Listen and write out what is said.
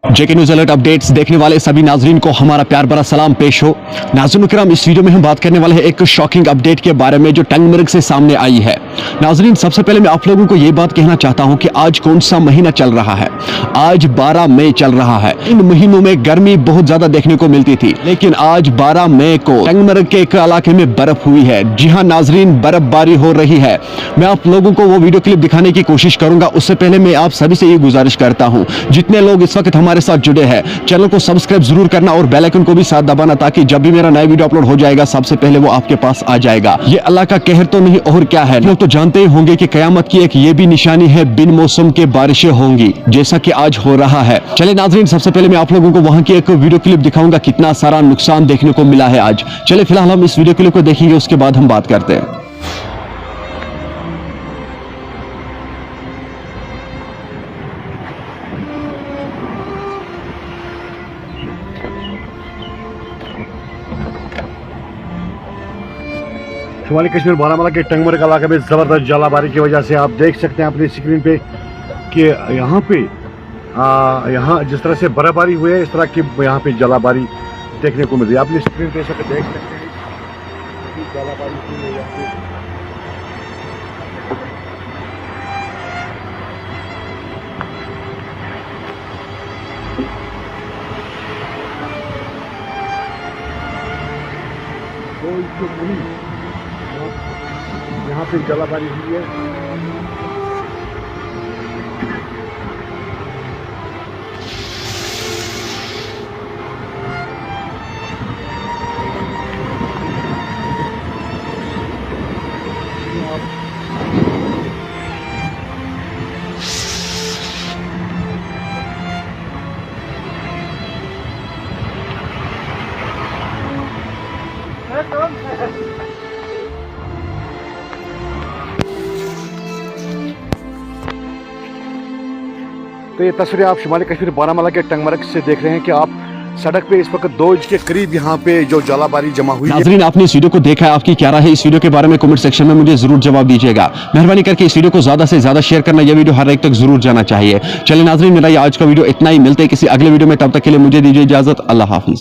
जेके news alert updates देखने वाले सभी नाजरीन को हमारा प्यार भरा सलाम पेश हो। नाज़रीन किराम, इस वीडियो में हम बात करने वाले हैं एक शॉकिंग अपडेट के बारे में जो टंगमर्ग से सामने आई है। नाजरीन, सबसे पहले मैं आप लोगों को ये बात कहना चाहता हूं कि आज कौन सा महीना चल रहा है। आज 12 मई चल रहा है। इन महीनों में गर्मी बहुत ज्यादा देखने को मिलती थी, लेकिन आज 12 मई को टंगमर्ग के एक इलाके में बर्फ हुई है। जी हाँ नाजरीन, बर्फबारी हो रही है। मैं आप लोगों को वो वीडियो क्लिप दिखाने की कोशिश करूंगा। उससे पहले मैं आप सभी से ये गुजारिश करता हूँ, जितने लोग इस वक्त हमारे साथ जुड़े हैं, चैनल को सब्सक्राइब जरूर करना और बेल आइकन को भी साथ दबाना, ताकि जब भी मेरा नया वीडियो अपलोड हो जाएगा सबसे पहले वो आपके पास आ जाएगा। ये अल्लाह का कहर तो नहीं और क्या है। लोग तो जानते ही होंगे कि कयामत की एक ये भी निशानी है, बिन मौसम के बारिशें होंगी, जैसा कि आज हो रहा है। चलिए नाजरीन, सबसे पहले मैं आप लोगों को वहां की एक वीडियो क्लिप दिखाऊंगा, कितना सारा नुकसान देखने को मिला है आज। चलिए फिलहाल हम इस वीडियो क्लिप को देखेंगे, उसके बाद हम बात करते हैं। शुमाली कश्मीर बारामूला के टंगमर्ग इलाके में ज़बरदस्त जलाबारी की वजह से आप देख सकते हैं अपनी स्क्रीन पे कि यहाँ पे यहाँ जिस तरह से बर्फबारी हुई है, इस तरह की यहाँ पे जलाबारी देखने को मिल रही है। अपनी स्क्रीन पे सब देख सकते हैं कि जलाबारी हुई है यहाँ पे। यहाँ पे जलाबारी हुई है। तो ये तस्वीरें आप शुमाली कश्मीर बारामूला के टंगमर्ग से देख रहे हैं कि आप सड़क पे इस वक्त 2 इंच के करीब यहाँ पे जो जलाबारी जमा हुई है। नाजरीन, आपने इस वीडियो को देखा है, आपकी क्या राय है इस वीडियो के बारे में कमेंट सेक्शन में मुझे जरूर जवाब दीजिएगा। मेहरबानी करके इस वीडियो को ज्यादा से ज्यादा शेयर करना, यह वीडियो हर एक तक जरूर जाना चाहिए। चलिए नाजरीन, मेरा ये आज का वीडियो इतना ही। मिलते हैं किसी अगले वीडियो में, तब तक के लिए मुझे दीजिए इजाजत। अल्लाह हाफिज।